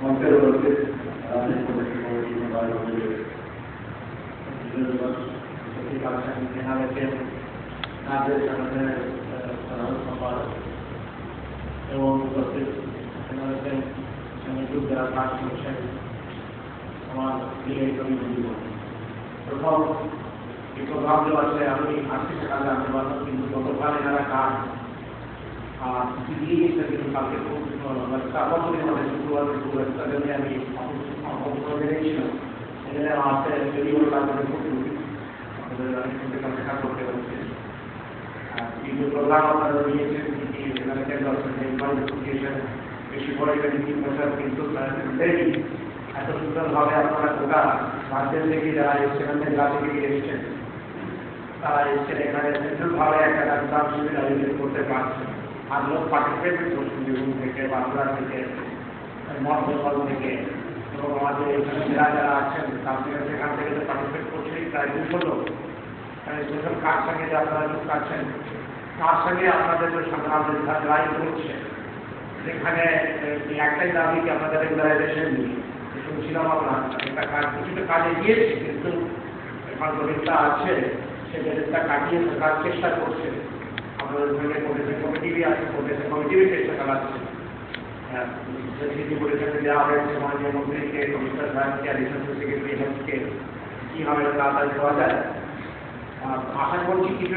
মঞ্চের উপস্থিত রাজনীতি কমিটি কমিটির এবং উপস্থিত যারা কাজ করছেন আমার প্রথম এই প্রোগ্রাম আছে আমি আজকে সকালে জানতে পারলাম, কিন্তু গতকাল এনারা কাজ দিয়ে গেছে, কিন্তু কালকে খুব বছরের মধ্যে শুক্রবার জন্য আমি জেনেছিলাম এখানে আসতে দেরি হলো, তারপরে আমাদের অনেক দেখা করতে হচ্ছে। কিন্তু প্রোগ্রাম আপনারা নিয়েছেন বেশি পরে 3 বছর, কিন্তু এত সুন্দরভাবে আপনারা গোটা রাজ্যের থেকে যারা এসেছেন, জেলা থেকে এসেছেন, তারা এসেছেন এখানে সেন্ট্রালভাবে একটা রাজধান শিবির আয়োজন করতে পারছেন। আর লোক পার্টিসিপেট করছেন বীরভূম থেকে, বাঁকুড়া থেকে, নর্থ বেঙ্গল থেকে, এবং আমাদের এখানে যারা যারা আছেন তাদের সেখান থেকে তো পার্টিসিপেট করছেন প্রায় 200 লোক। সেসব কার সঙ্গে যে আপনারা যুক্ত আছেন, তার সঙ্গে আপনাদের যে সংগ্রামের লড়াই করছে, সেখানে একটাই দাবি কি আপনাদের রেগুলারাইজেশন নিয়ে শুনছিলাম আমরা একটা কাজ কিছুটা কাজে গিয়েছে, কিন্তু এখন দরিদ্রতা আছে, সে দরিদ্রতা কাটিয়ে থাকার চেষ্টা করছে। আমাদের সঙ্গে প্রদেশের কমিটিরই আছে, প্রদেশের কমিটিরই চেষ্টা চালাচ্ছে। পরিষদে দেওয়া হয়েছে মাননীয় মন্ত্রীকে, কমিশনার সাহেবকে, অ্যাডিশনাল সেক্রেটারি হেলথকে কীভাবে তাড়াতাড়ি দেওয়া যায়। আশা করছি কিছু